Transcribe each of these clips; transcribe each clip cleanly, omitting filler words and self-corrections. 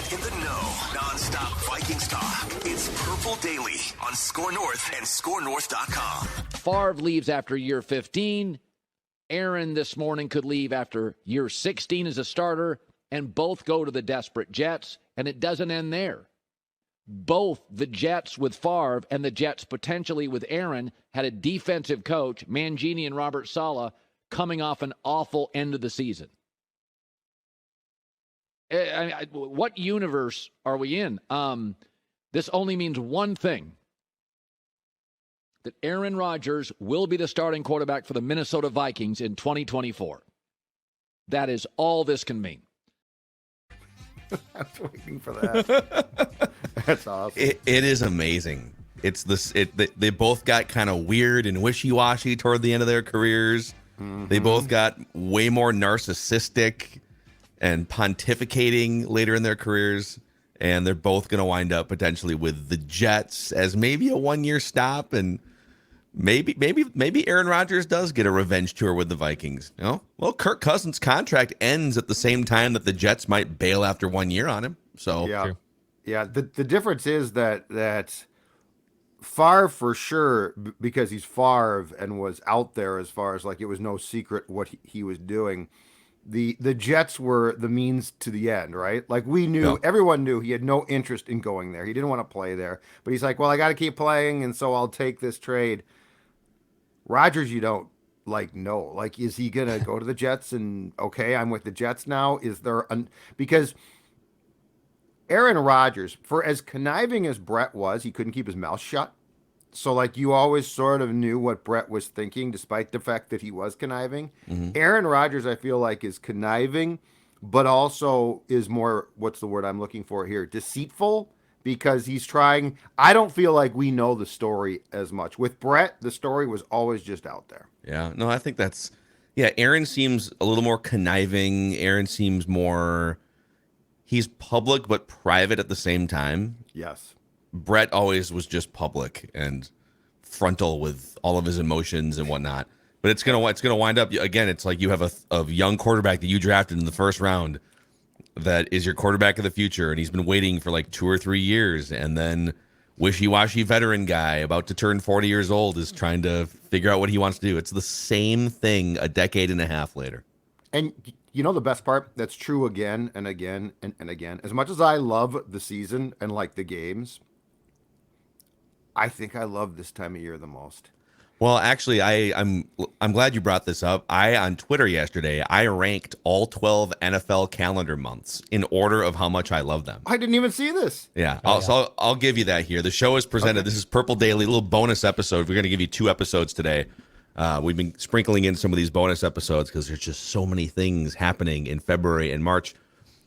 Get in the know. Non-stop Vikings talk. It's Purple Daily on Score North and ScoreNorth.com. Favre leaves after year 15. Aaron this morning could leave after year 16 as a starter, and both go to the desperate Jets, and it doesn't end there. Both the Jets with Favre and the Jets potentially with Aaron had a defensive coach, Mangini and Robert Saleh, coming off an awful end of the season. What universe are we in? This only means one thing, that Aaron Rodgers will be the starting quarterback for the Minnesota Vikings in 2024. That is all this can mean. I was waiting for that. That's awesome. It is amazing. It's this. They both got kind of weird and wishy-washy toward the end of their careers. Mm-hmm. They both got way more narcissistic and pontificating later in their careers, and they're both going to wind up potentially with the Jets as maybe a one-year stop, and maybe Aaron Rodgers does get a revenge tour with the Vikings. You know? Well, Kirk Cousins' contract ends at the same time that the Jets might bail after 1 year on him. So yeah. The difference is that Favre for sure, because he's Favre and was out there as far as like it was no secret what he was doing. The Jets were the means to the end, right? Like we knew, everyone knew he had no interest in going there. He didn't want to play there, but he's like, well, I got to keep playing, and so I'll take this trade. Rodgers, you don't know. Like, is he gonna go to the Jets and okay, I'm with the Jets now? Is there because Aaron Rodgers, for as conniving as Brett was, he couldn't keep his mouth shut. So, like, you always sort of knew what Brett was thinking, despite the fact that he was conniving. Mm-hmm. Aaron Rodgers, I feel like, is conniving, but also is more, what's the word I'm looking for here, deceitful, because he's trying. I don't feel like we know the story as much. With Brett, the story was always just out there. Yeah, no, I think that's, Aaron seems a little more conniving. Aaron seems more, he's public but private at the same time. Yes. Brett always was just public and frontal with all of his emotions and whatnot. But it's gonna wind up again. It's like you have a young quarterback that you drafted in the first round that is your quarterback of the future, and he's been waiting for like 2 or 3 years, and then wishy-washy veteran guy about to turn 40 years old is trying to figure out what he wants to do. It's the same thing a decade and a half later. And you know the best part? That's true again and again and again. As much as I love the season and like the games, I think I love this time of year the most. Well, actually, I'm glad you brought this up. On Twitter yesterday, I ranked all 12 NFL calendar months in order of how much I love them. I didn't even see this. Yeah, I'll give you that here. The show is presented. Okay. This is Purple Daily, a little bonus episode. We're going to give you 2 episodes today. We've been sprinkling in some of these bonus episodes because there's just so many things happening in February and March.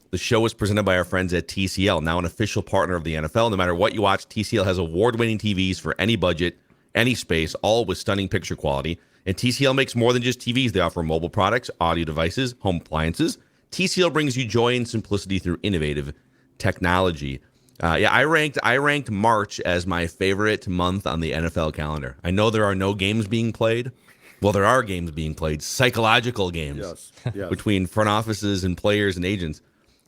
The show is presented by our friends at TCL, now an official partner of the NFL. No matter what you watch, TCL has award-winning TVs for any budget, any space, all with stunning picture quality. And TCL makes more than just TVs. They offer mobile products, audio devices, home appliances. TCL brings you joy and simplicity through innovative technology. I ranked March as my favorite month on the NFL calendar. I know there are no games being played. Well, there are games being played, psychological games between front offices and players and agents.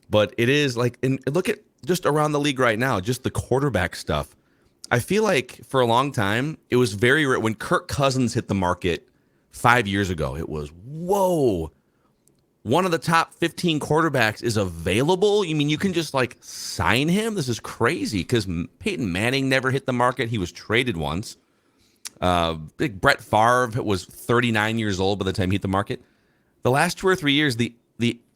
But it is like, and look at just around the league right now, just the quarterback stuff. I feel like for a long time, it was very rare. When Kirk Cousins hit the market 5 years ago, it was, whoa, one of the top 15 quarterbacks is available? You mean you can just like sign him? This is crazy because Peyton Manning never hit the market. He was traded once. Big Brett Favre was 39 years old by the time he hit the market. The last 2 or 3 years, the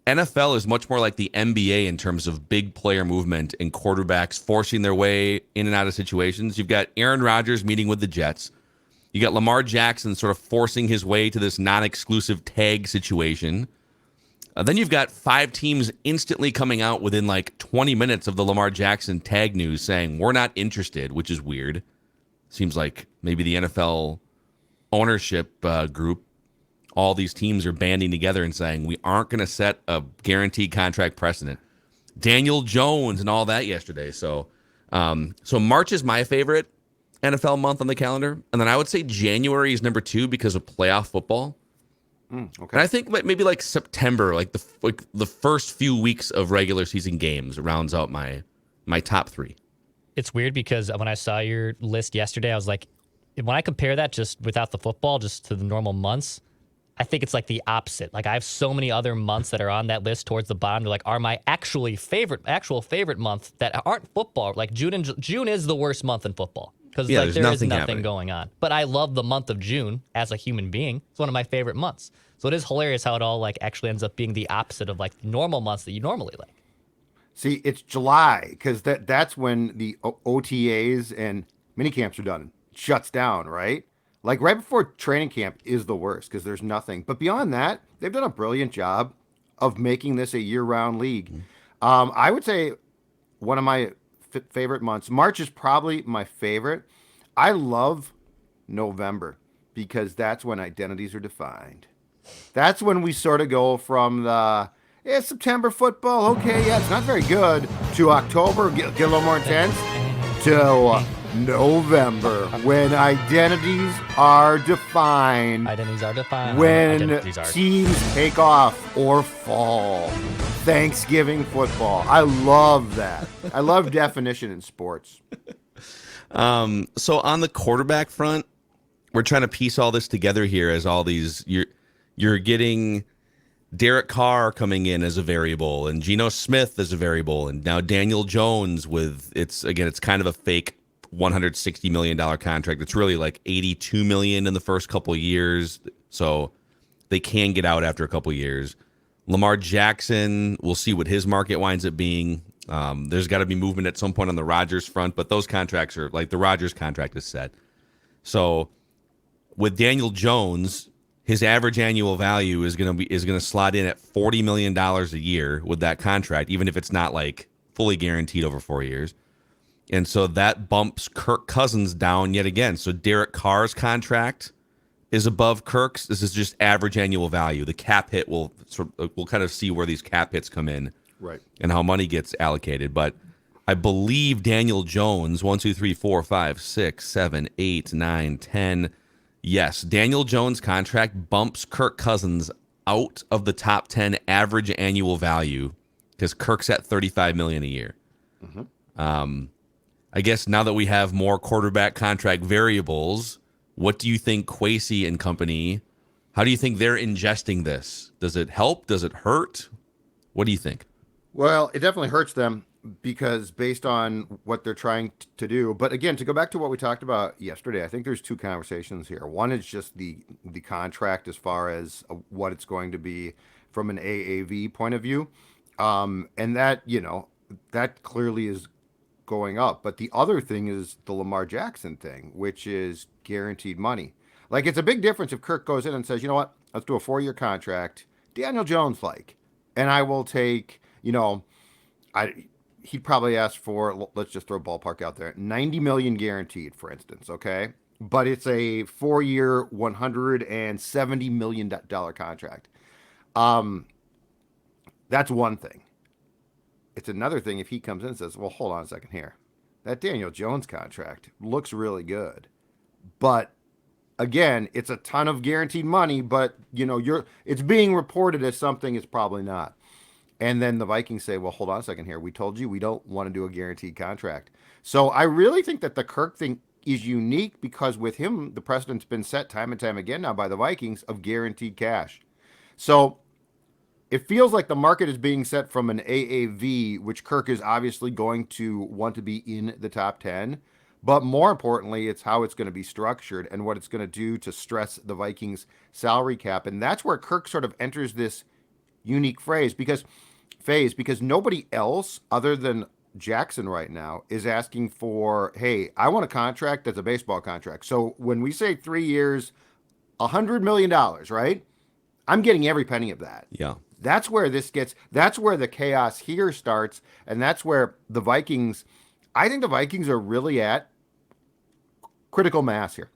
NFL is much more like the NBA in terms of big player movement and quarterbacks forcing their way in and out of situations. You've got Aaron Rodgers meeting with the Jets. You got Lamar Jackson sort of forcing his way to this non-exclusive tag situation. Then you've got 5 teams instantly coming out within like 20 minutes of the Lamar Jackson tag news saying, we're not interested, which is weird. Seems like maybe the NFL ownership group, all these teams are banding together and saying, we aren't going to set a guaranteed contract precedent. Daniel Jones and all that yesterday. So March is my favorite NFL month on the calendar. And then I would say January is number 2 because of playoff football. Okay. And I think maybe like September, like the first few weeks of regular season games rounds out my top 3. It's weird because when I saw your list yesterday, I was like, when I compare that just without the football, just to the normal months, I think it's like the opposite. Like I have so many other months that are on that list towards the bottom. They're like, are my actual favorite month that aren't football. Like June is the worst month in football because there is nothing going on. But I love the month of June as a human being. It's one of my favorite months. So it is hilarious how it all like actually ends up being the opposite of like normal months that you normally like. See, it's July because that's when the OTAs and mini camps are done. It shuts down, right? Like right before training camp is the worst because there's nothing. But beyond that, they've done a brilliant job of making this a year-round league. I would say one of my favorite months. March is probably my favorite. I love November because that's when identities are defined. That's when we sort of go from the September football, okay, yeah, it's not very good, to October, get a little more intense, to November, when identities are defined. When teams take off or fall. Thanksgiving football. I love that. I love definition in sports. So on the quarterback front, we're trying to piece all this together here as all these you're getting Derek Carr coming in as a variable and Geno Smith as a variable, and now Daniel Jones with it's kind of a fake $160 million contract. It's really like $82 million in the first couple of years, so they can get out after a couple of years. Lamar Jackson, we'll see what his market winds up being. There's got to be movement at some point on the Rodgers front, but those contracts are like the Rodgers contract is set. So with Daniel Jones, his average annual value is going to slot in at $40 million a year with that contract, even if it's not like fully guaranteed over 4 years. And so that bumps Kirk Cousins down yet again. So Derek Carr's contract is above Kirk's. This is just average annual value. The cap hit we'll kind of see where these cap hits come in, right, and how money gets allocated. But I believe Daniel Jones 1, 2, 3, 4, 5, 6, 7, 8, 9, 10. Yes, Daniel Jones' contract bumps Kirk Cousins out of the top 10 average annual value because Kirk's at $35 million a year. Mm-hmm. I guess now that we have more quarterback contract variables, what do you think Kwesi and company, how do you think they're ingesting this? Does it help? Does it hurt? What do you think? Well, it definitely hurts them because based on what they're trying to do. But again, to go back to what we talked about yesterday, I think there's two conversations here. One is just the contract as far as what it's going to be from an AAV point of view. And that, that clearly is going up. But the other thing is the Lamar Jackson thing, which is guaranteed money. Like, it's a big difference if Kirk goes in and says, you know what, let's do a 4-year contract, Daniel Jones like, and I will take, he'd probably ask for, let's just throw a ballpark out there, $90 million guaranteed, for instance, okay? But it's a 4-year, $170 million contract. That's one thing. It's another thing if he comes in and says, well, hold on a second here. That Daniel Jones contract looks really good. But again, it's a ton of guaranteed money, but it's being reported as something it's probably not. And then the Vikings say, well, hold on a second here. We told you we don't want to do a guaranteed contract. So I really think that the Kirk thing is unique because with him, the precedent's been set time and time again now by the Vikings of guaranteed cash. So it feels like the market is being set from an AAV, which Kirk is obviously going to want to be in the top 10. But more importantly, it's how it's going to be structured and what it's going to do to stress the Vikings salary cap. And that's where Kirk sort of enters this unique phase because nobody else other than Jackson right now is asking for, hey, I want a contract that's a baseball contract. So when we say 3 years, $100 million, right? I'm getting every penny of that. Yeah. That's where that's where the chaos here starts. And that's where I think the Vikings are really at critical mass here.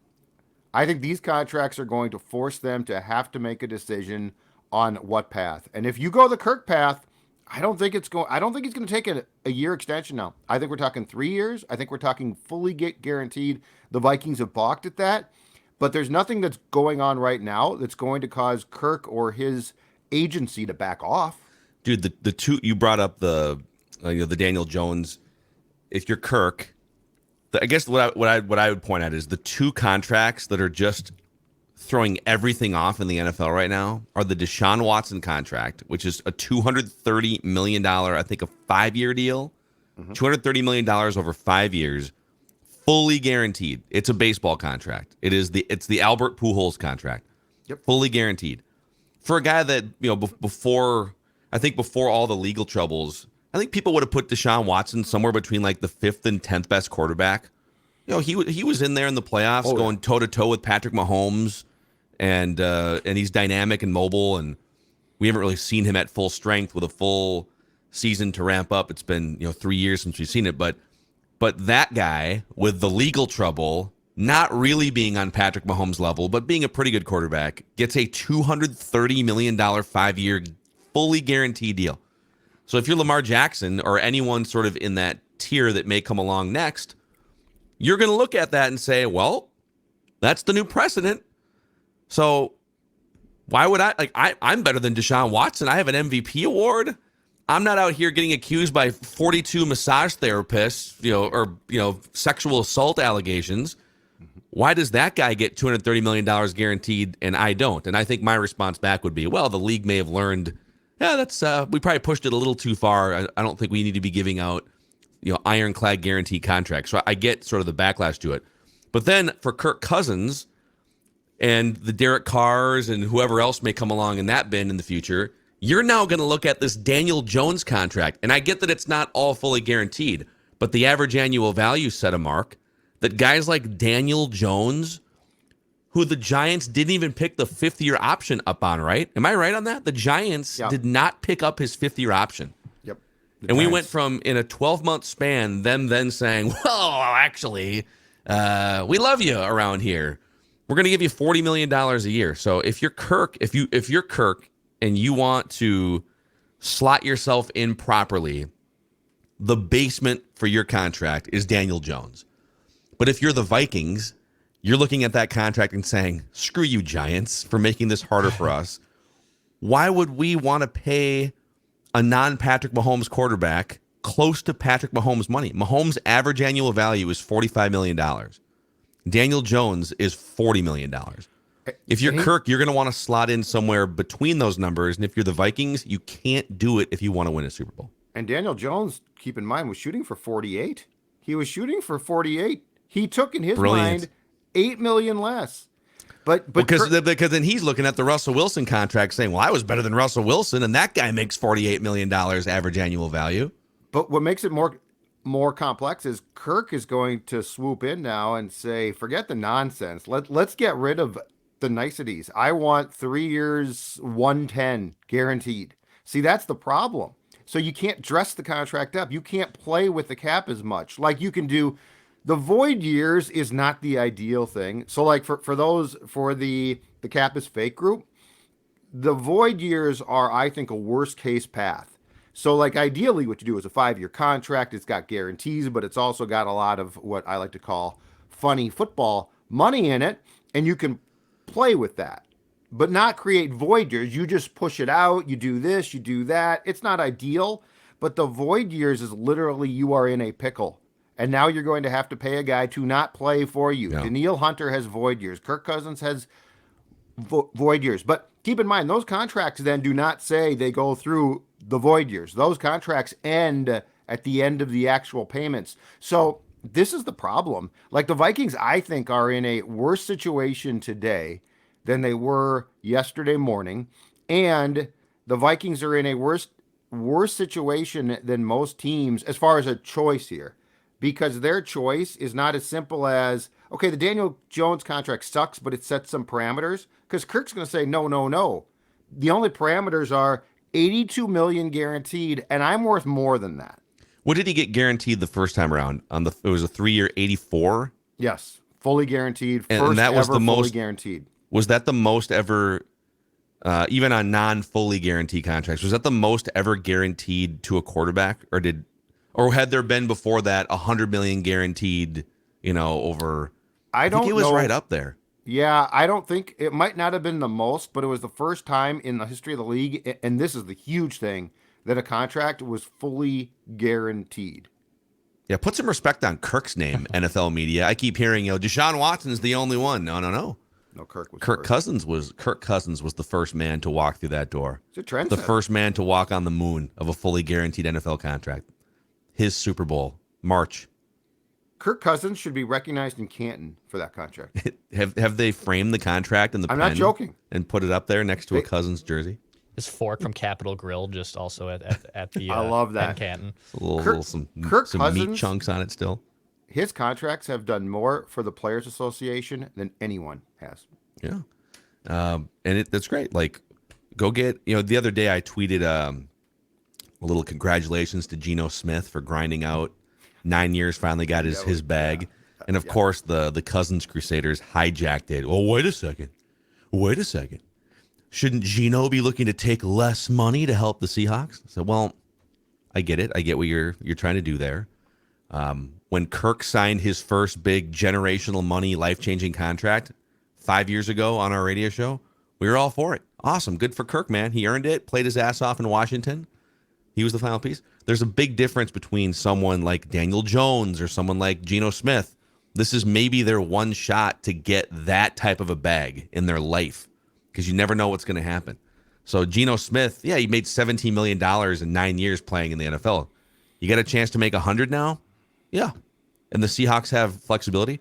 I think these contracts are going to force them to have to make a decision on what path. And if you go the Kirk path, I don't think he's going to take a year extension now. I think we're talking 3 years. I think we're talking fully guaranteed. The Vikings have balked at that. but there's nothing that's going on right now that's going to cause Kirk or his agency to back off. Dude, the two you brought up the Daniel Jones. If you're Kirk, I guess what I would point at is the two contracts that are just throwing everything off in the NFL right now are the DeSean Watson contract, which is a $230 million, I think, a 5-year deal. $230 million over 5 years, fully guaranteed. It's a baseball contract. It's the Albert Pujols contract. Yep. Fully guaranteed. For a guy that, before all the legal troubles, I think people would have put DeSean Watson somewhere between like the 5th and 10th best quarterback. He was in there in the playoffs going toe to toe with Patrick Mahomes, and he's dynamic and mobile, and we haven't really seen him at full strength with a full season to ramp up. It's been 3 years since we've seen it, but that guy with the legal trouble, not really being on Patrick Mahomes' level, but being a pretty good quarterback, gets a $230 million 5-year fully guaranteed deal. So if you're Lamar Jackson or anyone sort of in that tier that may come along next, you're going to look at that and say, well, that's the new precedent. So why would I'm better than DeSean Watson. I have an MVP award. I'm not out here getting accused by 42 massage therapists, or sexual assault allegations. Why does that guy get $230 million guaranteed and I don't? And I think my response back would be, well, the league may have learned, we probably pushed it a little too far. I don't think we need to be giving out, ironclad guarantee contracts. So I get sort of the backlash to it. But then for Kirk Cousins and the Derek Carrs and whoever else may come along in that bin in the future, you're now going to look at this Daniel Jones contract. And I get that it's not all fully guaranteed, but the average annual value set a mark that guys like Daniel Jones, who the Giants didn't even pick the 5th-year option up on, right? Am I right on that? The Giants did not pick up his 5th-year option. Yep. And we went from, in a 12-month span, them then saying, well, actually, we love you around here. We're going to give you $40 million a year. So if you're Kirk, if you're Kirk and you want to slot yourself in properly, the basement for your contract is Daniel Jones. But if you're the Vikings, you're looking at that contract and saying, screw you, Giants, for making this harder for us. Why would we want to pay a non-Patrick Mahomes quarterback close to Patrick Mahomes' money? Mahomes' average annual value is $45 million. Daniel Jones is $40 million. If you're Kirk, you're going to want to slot in somewhere between those numbers. And if you're the Vikings, you can't do it if you want to win a Super Bowl. And Daniel Jones, keep in mind, was shooting for 48. He was shooting for 48. He took in his mind $8 million less. But because then he's looking at the Russell Wilson contract saying, well, I was better than Russell Wilson, and that guy makes $48 million average annual value. But what makes it more complex is Kirk is going to swoop in now and say, forget the nonsense. Let's get rid of the niceties. I want 3 years, 110 guaranteed. See, that's the problem. So you can't dress the contract up. You can't play with the cap as much. Like you can do. The void years is not the ideal thing. So like for the cap is fake group, the void years are, I think, a worst case path. So like ideally what you do is a 5-year contract. It's got guarantees, but it's also got a lot of what I like to call funny football money in it. And you can play with that, but not create void years. You just push it out. You do this, you do that. It's not ideal, but the void years is literally you are in a pickle. And now you're going to have to pay a guy to not play for you. Yeah. Danielle Hunter has void years. Kirk Cousins has void years. But keep in mind, those contracts then do not say they go through the void years. Those contracts end at the end of the actual payments. So this is the problem. Like the Vikings, I think, are in a worse situation today than they were yesterday morning. And the Vikings are in a worse situation than most teams as far as a choice here. Because their choice is not as simple as, okay, the Daniel Jones contract sucks, but it sets some parameters. Because Kirk's going to say, no. The only parameters are $82 million guaranteed, and I'm worth more than that. What did he get guaranteed the first time around? It was a 3-year 84? Yes, fully guaranteed. And that was the most fully guaranteed. Was that the most ever, even on non-fully guaranteed contracts, was that the most ever guaranteed to a quarterback? Or had there been before that $100 million guaranteed, over? I think it was right up there. Yeah, I don't think it might not have been the most, but it was the first time in the history of the league, and this is the huge thing, that a contract was fully guaranteed. Yeah, put some respect on Kirk's name, NFL media. I keep hearing, Deshaun Watson's the only one. No. No, Kirk was Kirk first. Cousins was the first man to walk through that door. It's a trend. The first man to walk on the moon of a fully guaranteed NFL contract. His Super Bowl, March. Kirk Cousins should be recognized in Canton for that contract. Have they framed the contract in the I'm pen not joking. and put it up there next to a Cousins jersey? His fork from Capitol Grill just also at the I love that. Canton. Some Cousins, meat chunks on it still. His contracts have done more for the Players Association than anyone has. Yeah. And that's great. Like, go get, the other day I tweeted a little congratulations to Geno Smith for grinding out 9 years, finally got his bag. Yeah. And of course, the Cousins Crusaders hijacked it. Oh, wait a second. Shouldn't Geno be looking to take less money to help the Seahawks? So, well, I get it. I get what you're trying to do there. When Kirk signed his first big generational money, life-changing contract 5 years ago on our radio show, we were all for it. Awesome. Good for Kirk, man. He earned it, played his ass off in Washington. He was the final piece. There's a big difference between someone like Daniel Jones or someone like Geno Smith. This is maybe their one shot to get that type of a bag in their life because you never know what's going to happen. So Geno Smith, yeah, he made $17 million in 9 years playing in the NFL. You got a chance to make 100 now? Yeah. And the Seahawks have flexibility.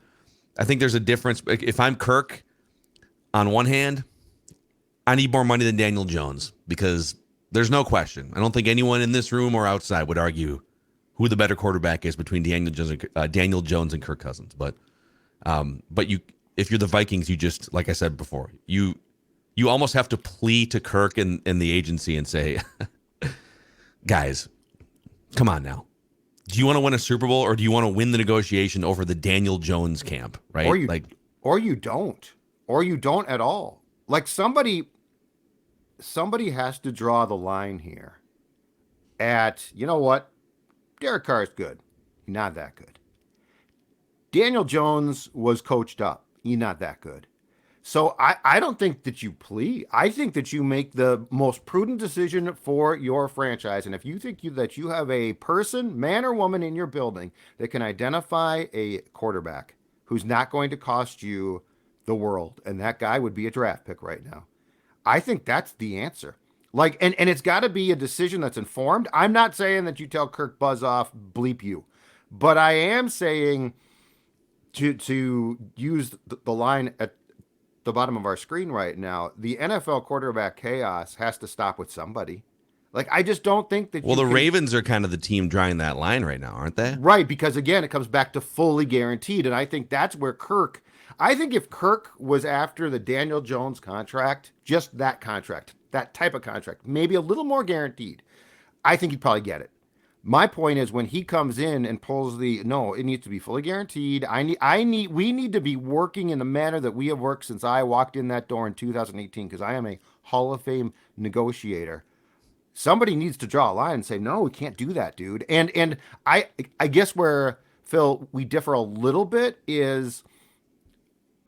I think there's a difference. If I'm Kirk, on one hand, I need more money than Daniel Jones because there's no question. I don't think anyone in this room or outside would argue who the better quarterback is between Daniel Jones and Kirk Cousins. But if you're the Vikings, you just, like I said before, you almost have to plead to Kirk and the agency and say, guys, come on now. Do you want to win a Super Bowl or do you want to win the negotiation over the Daniel Jones camp? Right? Or you don't at all. Like somebody has to draw the line here at, you know what? Derek Carr is good. He's not that good. Daniel Jones was coached up. He's not that good. So I don't think that you plead. I think that you make the most prudent decision for your franchise. And if you think that you have a person, man or woman in your building that can identify a quarterback who's not going to cost you the world, and that guy would be a draft pick right now, I think that's the answer. Like, and it's got to be a decision that's informed. I'm not saying that you tell Kirk buzz off, bleep you, but I am saying to use the line at the bottom of our screen right now, the NFL quarterback chaos has to stop with somebody. Like, I just don't think that. Well, Ravens are kind of the team drawing that line right now, aren't they? Right, because again, it comes back to fully guaranteed, and I think that's where Kirk. I think if Kirk was after the Daniel Jones contract, just that contract, that type of contract, maybe a little more guaranteed, I think he'd probably get it. My point is when he comes in and pulls no, it needs to be fully guaranteed. We need to be working in the manner that we have worked since I walked in that door in 2018, because I am a Hall of Fame negotiator. Somebody needs to draw a line and say, no, we can't do that, dude. And I guess where, Phil, we differ a little bit is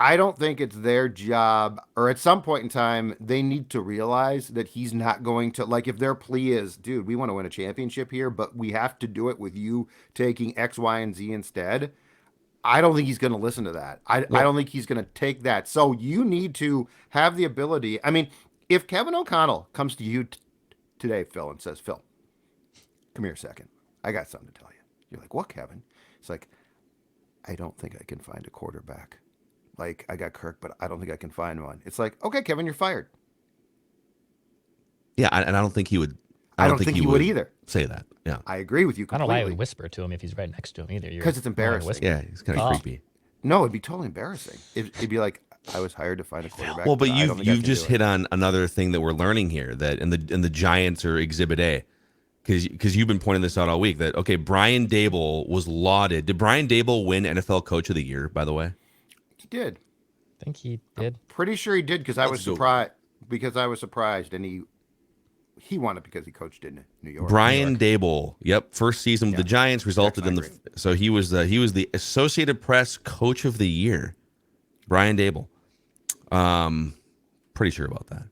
I don't think it's their job, or at some point in time, they need to realize that he's not going to, like, if their plea is, dude, we want to win a championship here, but we have to do it with you taking X, Y, and Z instead. I don't think he's going to listen to that. I don't think he's going to take that. So you need to have the ability. I mean, if Kevin O'Connell comes to you today, Phil, and says, Phil, come here a second. I got something to tell you. You're like, what, Kevin? It's like, I don't think I can find a quarterback. Like, I got Kirk, but I don't think I can find one. It's like, okay, Kevin, you're fired. Yeah, and I don't think he would. I don't think he would either. Say that. Yeah, I agree with you completely. I don't know why I would whisper to him if he's right next to him either. Because it's embarrassing. Yeah, he's kind of creepy. No, it'd be totally embarrassing. It'd be like, I was hired to find a quarterback. Well, but you've just hit on another thing that we're learning here, that and the Giants are Exhibit A, because you've been pointing this out all week. That okay, Brian Daboll was lauded. Did Brian Daboll win NFL Coach of the Year? By the way, he did. I think he did. I'm pretty sure he did because I was surprised. And he won it because he coached in New York. Brian Daboll, yep, first season with the Giants resulted in the. So he was the Associated Press Coach of the Year, Brian Daboll. Pretty sure about that.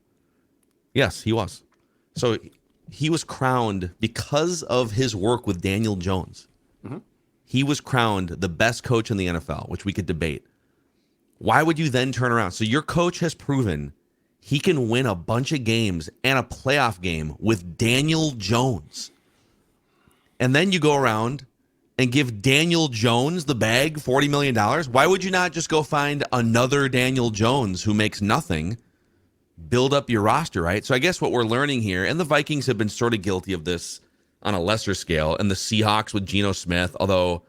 Yes, he was. So he was crowned because of his work with Daniel Jones. Mm-hmm. He was crowned the best coach in the NFL, which we could debate. Why would you then turn around? So your coach has proven he can win a bunch of games and a playoff game with Daniel Jones. And then you go around and give Daniel Jones the bag, $40 million. Why would you not just go find another Daniel Jones who makes nothing, build up your roster, right? So I guess what we're learning here, and the Vikings have been sort of guilty of this on a lesser scale, and the Seahawks with Geno Smith, although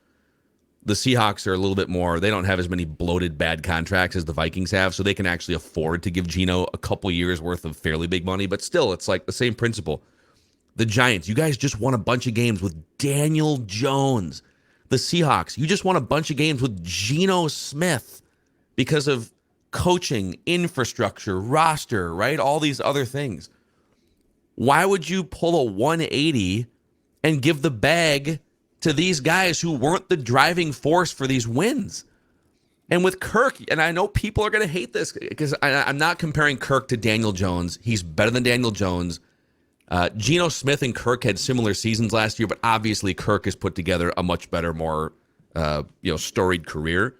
the Seahawks are a little bit more, they don't have as many bloated bad contracts as the Vikings have, so they can actually afford to give Geno a couple years worth of fairly big money, but still, it's like the same principle. The Giants, you guys just won a bunch of games with Daniel Jones. The Seahawks, you just won a bunch of games with Geno Smith because of coaching, infrastructure, roster, right? All these other things. Why would you pull a 180 and give the bag to these guys who weren't the driving force for these wins? And with Kirk, and I know people are going to hate this because I'm not comparing Kirk to Daniel Jones. He's better than Daniel Jones. Geno Smith and Kirk had similar seasons last year, but obviously Kirk has put together a much better, more storied career.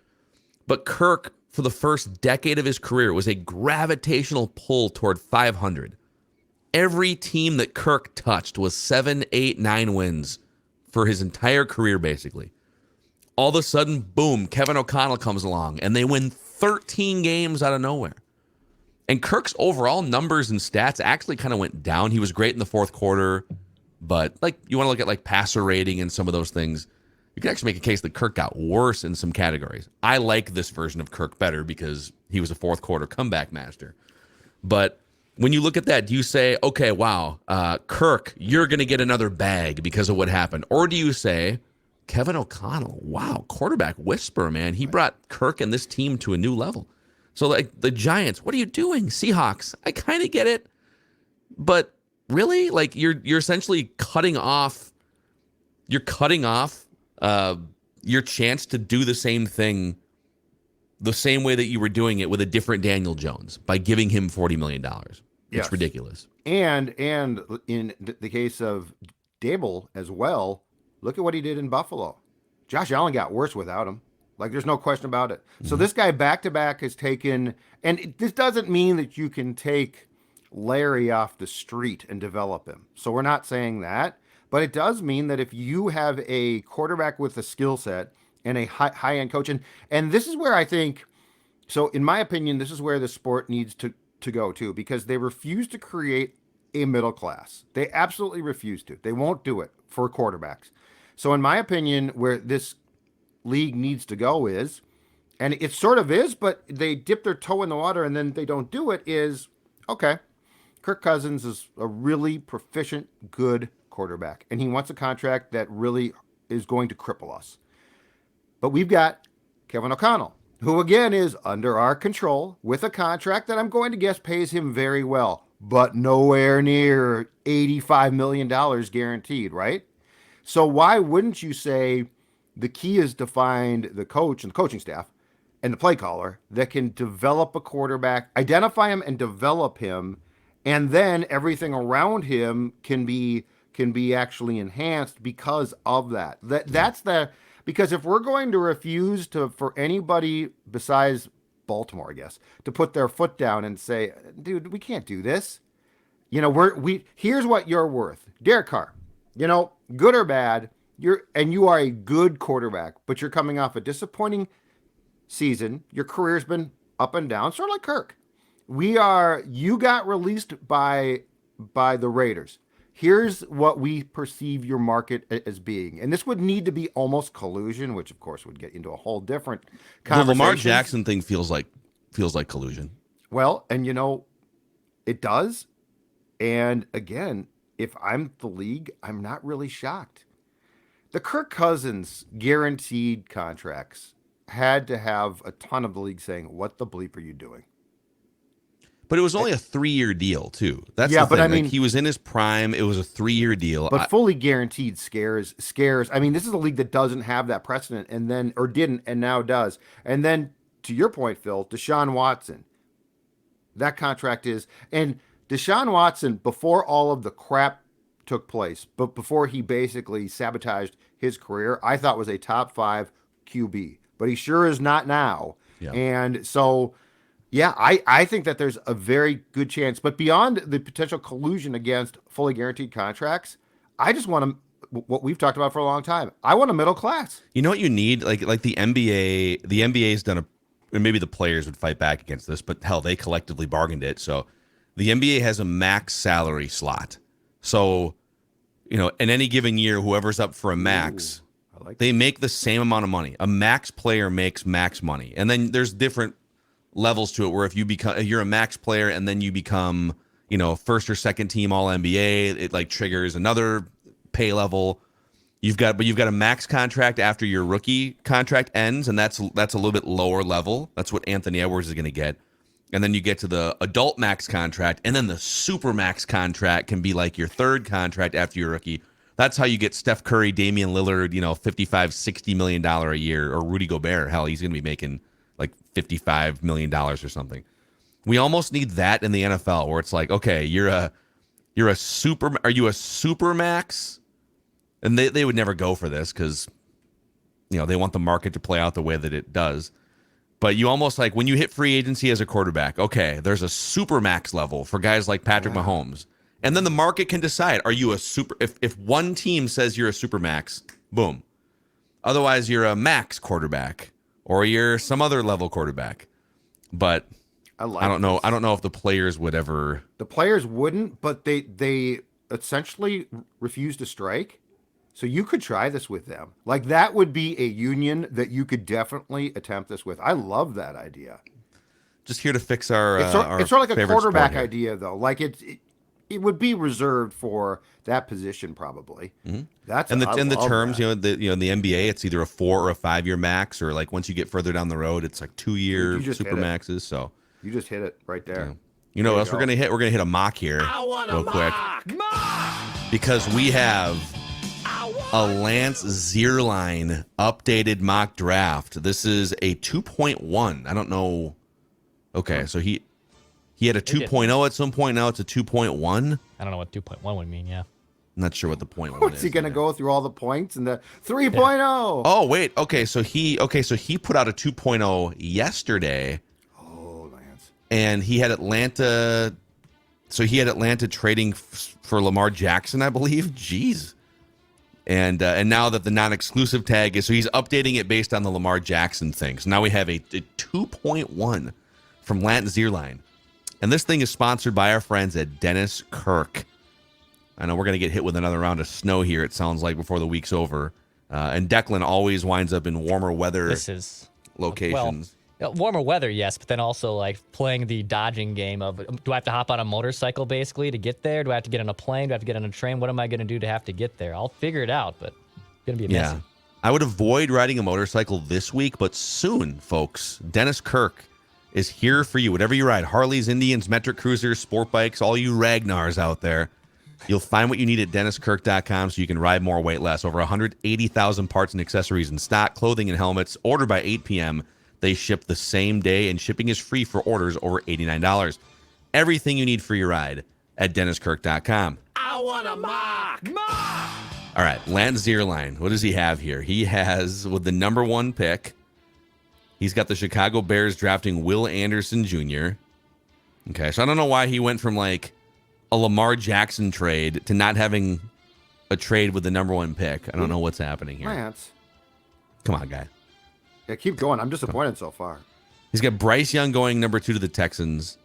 But Kirk, for the first decade of his career, was a gravitational pull toward 500. Every team that Kirk touched was 7, 8, 9 wins for his entire career, basically. All of a sudden, boom, Kevin O'Connell comes along, and they win 13 games out of nowhere. And Kirk's overall numbers and stats actually kind of went down. He was great in the fourth quarter, but you want to look at passer rating and some of those things. You can actually make a case that Kirk got worse in some categories. I like this version of Kirk better because he was a fourth quarter comeback master. But when you look at that, do you say, okay, wow, Kirk, you're going to get another bag because of what happened? Or do you say, Kevin O'Connell, wow, quarterback whisperer, man. He brought Kirk and this team to a new level. So the Giants, what are you doing? Seahawks, I kind of get it. But really, you're essentially cutting off your chance to do the same thing the same way that you were doing it with a different Daniel Jones by giving him $40 million. It's ridiculous. And in the case of Dable as well, look at what he did in Buffalo. Josh Allen got worse without him. There's no question about it. So this guy back-to-back has taken, and this doesn't mean that you can take Larry off the street and develop him. So we're not saying that. But it does mean that if you have a quarterback with a skill set and a high-end coach, and this is where I think, so in my opinion, this is where the sport needs to go to, because they refuse to create a middle class. They absolutely refuse to. They won't do it for quarterbacks. So in my opinion, where this league needs to go is, and it sort of is, but they dip their toe in the water and then they don't do it, is, okay, Kirk Cousins is a really proficient, good quarterback, and he wants a contract that really is going to cripple us. But we've got Kevin O'Connell, who again is under our control with a contract that I'm going to guess pays him very well, but nowhere near $85 million guaranteed, right? So why wouldn't you say the key is to find the coach and the coaching staff and the play caller that can develop a quarterback, identify him and develop him, and then everything around him can be actually enhanced because of that. Because if we're going to refuse for anybody besides Baltimore, I guess, to put their foot down and say, dude, we can't do this. Here's what you're worth. Derek Carr, good or bad, you are a good quarterback, but you're coming off a disappointing season. Your career's been up and down, sort of like Kirk. You got released by the Raiders. Here's what we perceive your market as being. And this would need to be almost collusion, which of course would get into a whole different conversation. The Lamar Jackson thing feels like collusion. Well, and it does. And again, if I'm the league, I'm not really shocked. The Kirk Cousins guaranteed contracts had to have a ton of the league saying, what the bleep are you doing? But it was only a 3-year deal, too. That's the thing. But I mean, he was in his prime. It was a 3-year deal. But fully guaranteed scares. I mean, this is a league that doesn't have that precedent or didn't and now does. And then, to your point, Phil, Deshaun Watson, That contract is. And Deshaun Watson, before all of the crap took place, but before he basically sabotaged his career, I thought was a top 5 QB. But he sure is not now. Yeah. And so, yeah, I think that there's a very good chance. But beyond the potential collusion against fully guaranteed contracts, I just want what we've talked about for a long time. I want a middle class. You know what you need? Like the NBA. The NBA's done and maybe the players would fight back against this, but hell, they collectively bargained it. So the NBA has a max salary slot. So, in any given year, whoever's up for a max, they make the same amount of money. A max player makes max money. And then there's different levels to it where if you're a max player and then you become, first or second team all NBA, it like triggers another pay level. You've got a max contract after your rookie contract ends, and that's a little bit lower level. That's what Anthony Edwards is going to get. And then you get to the adult max contract, and then the super max contract can be like your third contract after your rookie. That's how you get Steph Curry, Damian Lillard, $55-60 million a year, or Rudy Gobert. Hell, he's going to be making like $55 million or something. We almost need that in the NFL, where it's like, okay, are you a super max? And they would never go for this because, they want the market to play out the way that it does. But you almost like when you hit free agency as a quarterback, okay, there's a super max level for guys like Patrick Mahomes. And then the market can decide, are you a super, if one team says you're a super max, boom. Otherwise, you're a max quarterback or you're some other level quarterback. But I don't know. I don't know if the players would ever. The players wouldn't, but they essentially refuse to strike. So you could try this with them. Like that would be a union that you could definitely attempt this with. I love that idea. Just here to fix our. It's sort of like a quarterback idea, though. Like it would be reserved for that position, probably. Mm-hmm. That's and the terms, that. in the NBA, it's either a 4 or a 5 year max, or like once you get further down the road, it's like 2 year super maxes. So you just hit it right there. Yeah. You know what else we're gonna hit? We're gonna hit a mock here, real quick, because we have a Lance Zierlein updated mock draft. This is a 2.1. I don't know. Okay, so he had a 2.0 at some point. Now it's a 2.1. I don't know what 2.1 would mean. Yeah. I'm not sure what the point is. What's he going to go through all the points and the 3.0? Yeah. Oh, wait. Okay, so he put out a 2.0 yesterday. Oh, Lance. And he had Atlanta. So he had Atlanta trading for Lamar Jackson, I believe. Jeez. And now that the non-exclusive tag is, so he's updating it based on the Lamar Jackson thing. So now we have a 2.1 from Lance Zierlein. And this thing is sponsored by our friends at Dennis Kirk. I know we're going to get hit with another round of snow here, it sounds like, before the week's over. And Declan always winds up in warmer weather locations. Well, warmer weather, yes, but then also like playing the dodging game of, do I have to hop on a motorcycle basically to get there? Do I have to get on a plane? Do I have to get on a train? What am I going to do to have to get there? I'll figure it out, but it's going to be messy. Yeah. I would avoid riding a motorcycle this week, but soon, folks, Dennis Kirk is here for you. Whatever you ride, Harleys, Indians, metric cruisers, sport bikes, all you Ragnars out there, you'll find what you need at DennisKirk.com so you can ride more, weight less. Over 180,000 parts and accessories in stock, clothing and helmets. Order by 8 p.m. They ship the same day, and shipping is free for orders over $89. Everything you need for your ride at DennisKirk.com. I want a mock! All right, Lance Zierlein. What does he have here? He has, with the number 1 pick, he's got the Chicago Bears drafting Will Anderson Jr. Okay, so I don't know why he went from like a Lamar Jackson trade to not having a trade with the number 1 pick. I don't know what's happening here. Lance. Come on, guy. Yeah, keep going. I'm disappointed so far. He's got Bryce Young going number 2 to the Texans.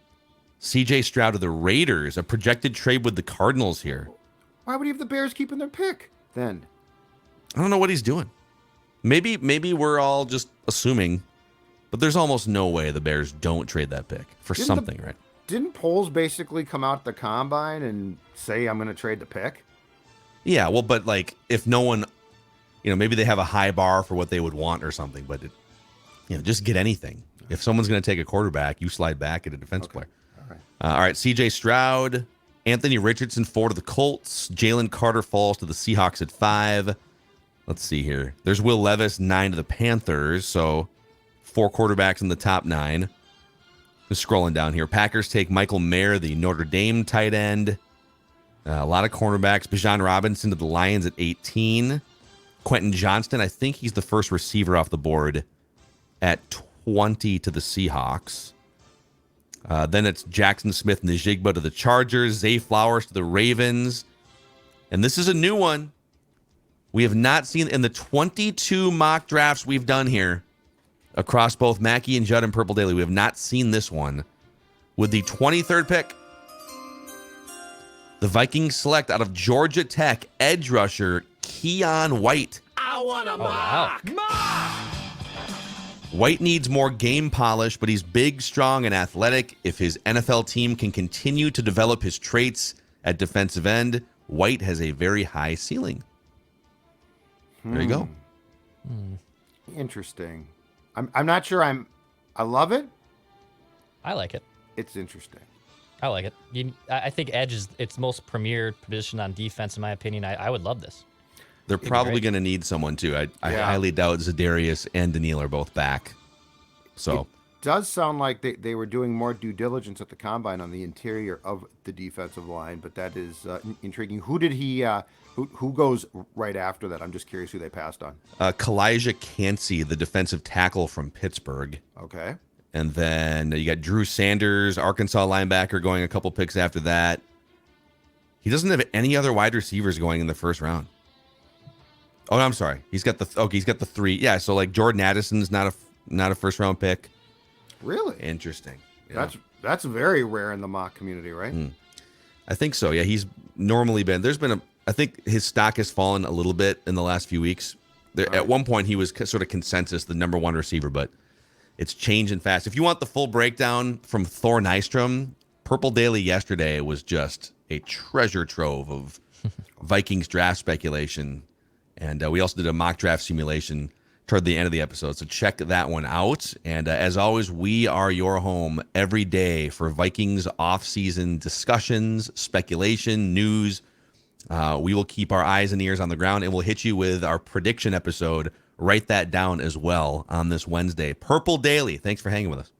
C.J. Stroud to the Raiders. A projected trade with the Cardinals here. Why would he have the Bears keeping their pick then? I don't know what he's doing. Maybe we're all just assuming, but there's almost no way the Bears don't trade that pick for something, right? Didn't polls basically come out at the combine and say, I'm going to trade the pick? Yeah, well, but like if no one, maybe they have a high bar for what they would want or something, but just get anything. If someone's going to take a quarterback, you slide back at a defense player. All right, C.J. Stroud, Anthony Richardson 4 to the Colts. Jalen Carter falls to the Seahawks at 5. Let's see here. There's Will Levis 9 to the Panthers, so 4 quarterbacks in the top 9. Just scrolling down here. Packers take Michael Mayer, the Notre Dame tight end. A lot of cornerbacks. Bijan Robinson to the Lions at 18. Quentin Johnston, I think he's the first receiver off the board at 20 to the Seahawks. Then it's Jackson Smith Njigba to the Chargers. Zay Flowers to the Ravens. And this is a new one. We have not seen in the 22 mock drafts we've done here across both Mackey and Judd and Purple Daily. We have not seen this one. With the 23rd pick, the Vikings select out of Georgia Tech edge rusher Keon White. I want a mock. White needs more game polish, but he's big, strong, and athletic. If his NFL team can continue to develop his traits at defensive end, White has a very high ceiling. There you go. Interesting. I'm not sure I love it. I like it. It's interesting. I like it. I think edge is its most premier position on defense, in my opinion. I would love this. They're probably going to need someone, too. I highly doubt Zadarius and Daniil are both back. So it does sound like they were doing more due diligence at the combine on the interior of the defensive line, but that is intriguing. Who did he who goes right after that? I'm just curious who they passed on. Kalijah Cansey, the defensive tackle from Pittsburgh. Okay. And then you got Drew Sanders, Arkansas linebacker, going a couple picks after that. He doesn't have any other wide receivers going in the first round. Oh, I'm sorry. He's got the 3. Yeah, so like Jordan Addison's not a first round pick. Really? Interesting. Yeah. That's very rare in the mock community, right? I think so. Yeah, he's normally been. I think his stock has fallen a little bit in the last few weeks. At one point, he was sort of consensus the number one receiver, but it's changing fast. If you want the full breakdown from Thor Nystrom, Purple Daily yesterday was just a treasure trove of Vikings draft speculation. And we also did a mock draft simulation toward the end of the episode. So check that one out. And as always, we are your home every day for Vikings off-season discussions, speculation, news. We will keep our eyes and ears on the ground, and we'll hit you with our prediction episode. Write that down as well on this Wednesday. Purple Daily. Thanks for hanging with us.